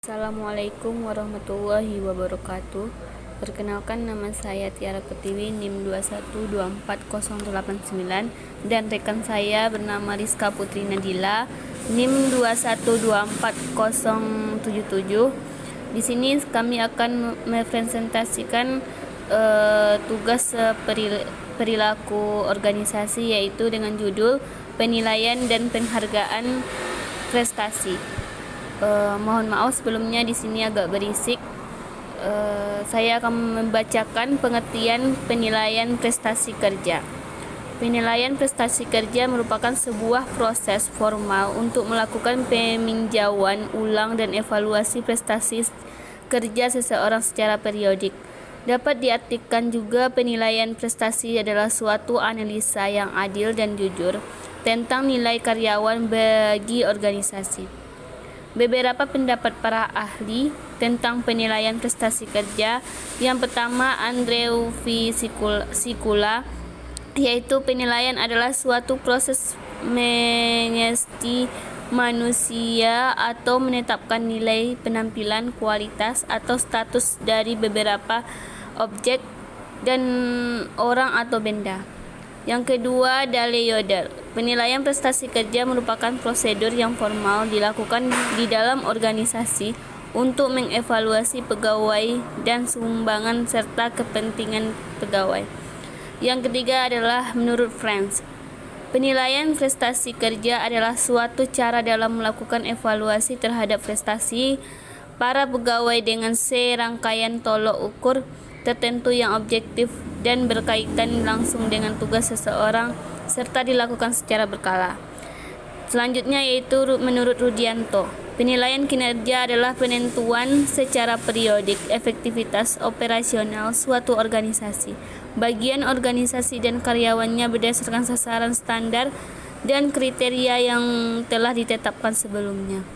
Assalamualaikum warahmatullahi wabarakatuh. Perkenalkan, nama saya Tiara Pertiwi, NIM 2124089, dan rekan saya bernama Rizka Putri Nadila, NIM 2124077. Di sini kami akan mepresentasikan tugas perilaku organisasi, yaitu dengan judul penilaian dan penghargaan prestasi. Mohon maaf sebelumnya di sini agak berisik. Saya akan membacakan pengertian penilaian prestasi kerja. Penilaian prestasi kerja merupakan sebuah proses formal untuk melakukan peninjauan ulang dan evaluasi prestasi kerja seseorang secara periodik. Dapat diartikan juga penilaian prestasi adalah suatu analisa yang adil dan jujur tentang nilai karyawan bagi organisasi. Beberapa pendapat para ahli tentang penilaian prestasi kerja. Yang pertama, Andrew V. Sikula, yaitu penilaian adalah suatu proses mengestimasi manusia atau menetapkan nilai penampilan, kualitas, atau status dari beberapa objek dan orang atau benda. Yang kedua, Dale Yoder. Penilaian prestasi kerja merupakan prosedur yang formal dilakukan di dalam organisasi untuk mengevaluasi pegawai dan sumbangan serta kepentingan pegawai. Yang ketiga adalah menurut Friends. Penilaian prestasi kerja adalah suatu cara dalam melakukan evaluasi terhadap prestasi para pegawai dengan serangkaian tolok ukur tertentu yang objektif dan berkaitan langsung dengan tugas seseorang serta dilakukan secara berkala. Selanjutnya yaitu menurut Rudianto. Penilaian kinerja adalah penentuan secara periodik efektivitas operasional suatu organisasi. Bagian organisasi dan karyawannya berdasarkan sasaran standar dan kriteria yang telah ditetapkan sebelumnya.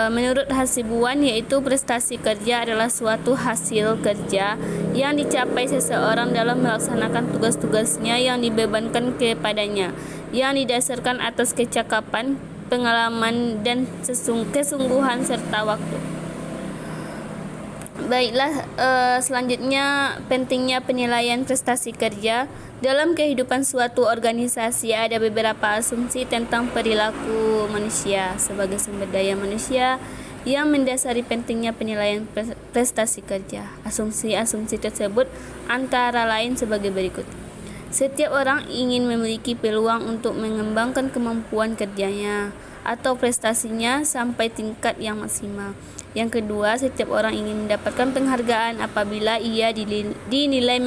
Menurut Hasibuan, yaitu prestasi kerja adalah suatu hasil kerja yang dicapai seseorang dalam melaksanakan tugas-tugasnya yang dibebankan kepadanya, yang didasarkan atas kecakapan, pengalaman, dan kesungguhan serta waktu. Baiklah, selanjutnya pentingnya penilaian prestasi kerja. Dalam kehidupan suatu organisasi ada beberapa asumsi tentang perilaku manusia sebagai sumber daya manusia yang mendasari pentingnya penilaian prestasi kerja. Asumsi-asumsi tersebut antara lain sebagai berikut. Setiap orang ingin memiliki peluang untuk mengembangkan kemampuan kerjanya atau prestasinya sampai tingkat yang maksimal. Yang kedua, setiap orang ingin mendapatkan penghargaan apabila ia dinilai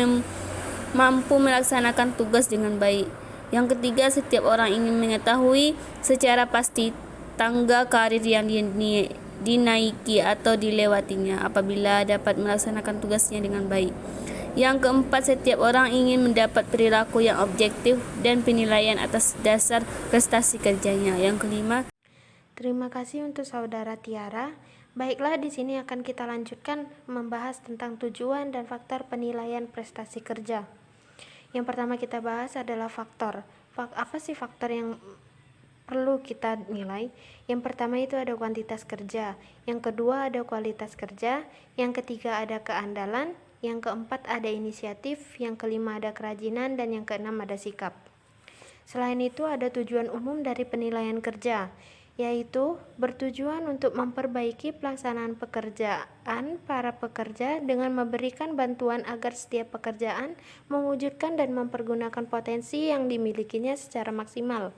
mampu melaksanakan tugas dengan baik. Yang ketiga, setiap orang ingin mengetahui secara pasti tangga karir yang dinaiki atau dilewatinya apabila dapat melaksanakan tugasnya dengan baik. Yang keempat, setiap orang ingin mendapat perilaku yang objektif dan penilaian atas dasar prestasi kerjanya. Yang kelima, terima kasih untuk saudara Tiara. Baiklah, di sini akan kita lanjutkan membahas tentang tujuan dan faktor penilaian prestasi kerja. Yang pertama kita bahas adalah faktor. Apa sih faktor yang perlu kita nilai? Yang pertama itu ada kuantitas kerja, yang kedua ada kualitas kerja, yang ketiga ada keandalan, yang keempat ada inisiatif, yang kelima ada kerajinan, dan yang keenam ada sikap. Selain itu ada tujuan umum dari penilaian kerja, yaitu bertujuan untuk memperbaiki pelaksanaan pekerjaan para pekerja dengan memberikan bantuan agar setiap pekerjaan mewujudkan dan mempergunakan potensi yang dimilikinya secara maksimal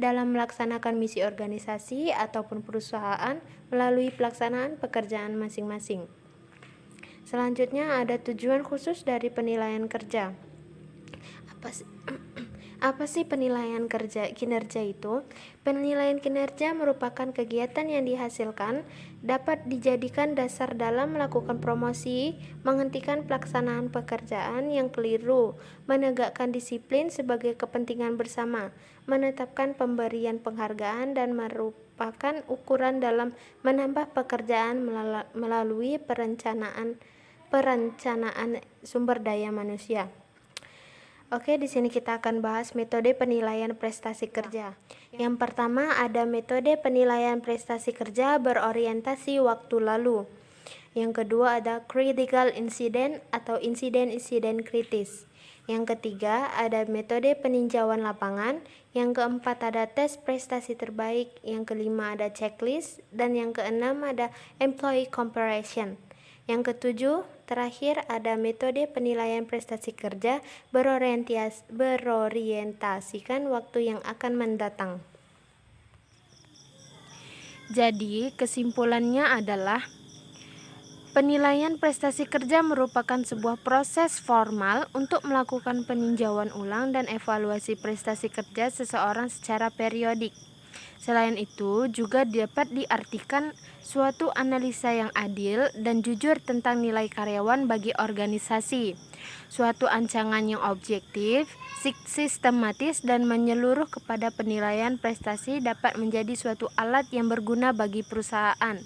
dalam melaksanakan misi organisasi ataupun perusahaan melalui pelaksanaan pekerjaan masing-masing. Selanjutnya ada tujuan khusus dari penilaian kerja. Apa sih penilaian kinerja itu? Penilaian kinerja merupakan kegiatan yang dihasilkan dapat dijadikan dasar dalam melakukan promosi, menghentikan pelaksanaan pekerjaan yang keliru, menegakkan disiplin sebagai kepentingan bersama, menetapkan pemberian penghargaan, dan merupakan ukuran dalam menambah pekerjaan melalui perencanaan sumber daya manusia. Oke, di sini kita akan bahas metode penilaian prestasi kerja. Yang pertama ada metode penilaian prestasi kerja berorientasi waktu lalu. Yang kedua ada critical incident atau insiden-insiden kritis. Yang ketiga ada metode peninjauan lapangan. Yang keempat ada tes prestasi terbaik. Yang kelima ada checklist. Dan yang keenam ada employee comparison. Yang ketujuh, terakhir ada metode penilaian prestasi kerja berorientasikan waktu yang akan mendatang. Jadi, kesimpulannya adalah penilaian prestasi kerja merupakan sebuah proses formal untuk melakukan peninjauan ulang dan evaluasi prestasi kerja seseorang secara periodik. Selain itu, juga dapat diartikan suatu analisa yang adil dan jujur tentang nilai karyawan bagi organisasi, suatu ancaman yang objektif, sistematis, dan menyeluruh kepada penilaian prestasi dapat menjadi suatu alat yang berguna bagi perusahaan.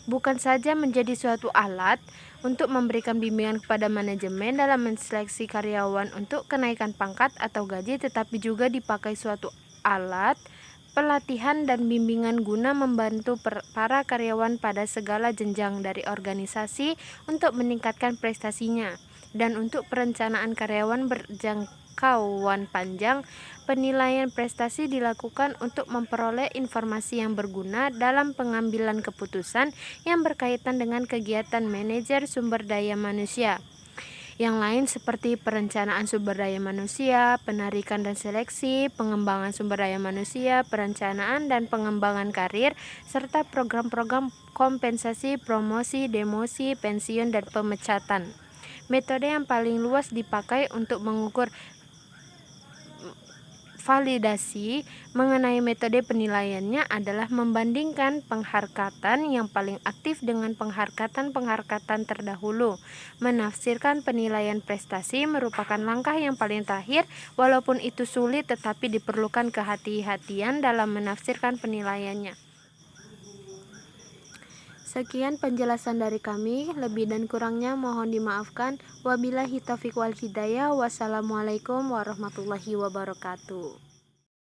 Bukan saja menjadi suatu alat untuk memberikan bimbingan kepada manajemen dalam menseleksi karyawan untuk kenaikan pangkat atau gaji, tetapi juga dipakai suatu alat pelatihan dan bimbingan guna membantu para karyawan pada segala jenjang dari organisasi untuk meningkatkan prestasinya. Dan untuk perencanaan karyawan berjangkauan panjang, penilaian prestasi dilakukan untuk memperoleh informasi yang berguna dalam pengambilan keputusan yang berkaitan dengan kegiatan manajer sumber daya manusia. Yang lain seperti perencanaan sumber daya manusia, penarikan dan seleksi, pengembangan sumber daya manusia, perencanaan dan pengembangan karir, serta program-program kompensasi, promosi, demosi, pensiun, dan pemecatan. Metode yang paling luas dipakai untuk mengukur validasi mengenai metode penilaiannya adalah membandingkan pengharkatan yang paling aktif dengan pengharkatan terdahulu. Menafsirkan penilaian prestasi merupakan langkah yang paling terakhir, walaupun itu sulit tetapi diperlukan kehati-hatian dalam menafsirkan penilaiannya. Sekian penjelasan dari kami, lebih dan kurangnya mohon dimaafkan. Wabillahi taufiq wal hidayah. Wassalamualaikum warahmatullahi wabarakatuh.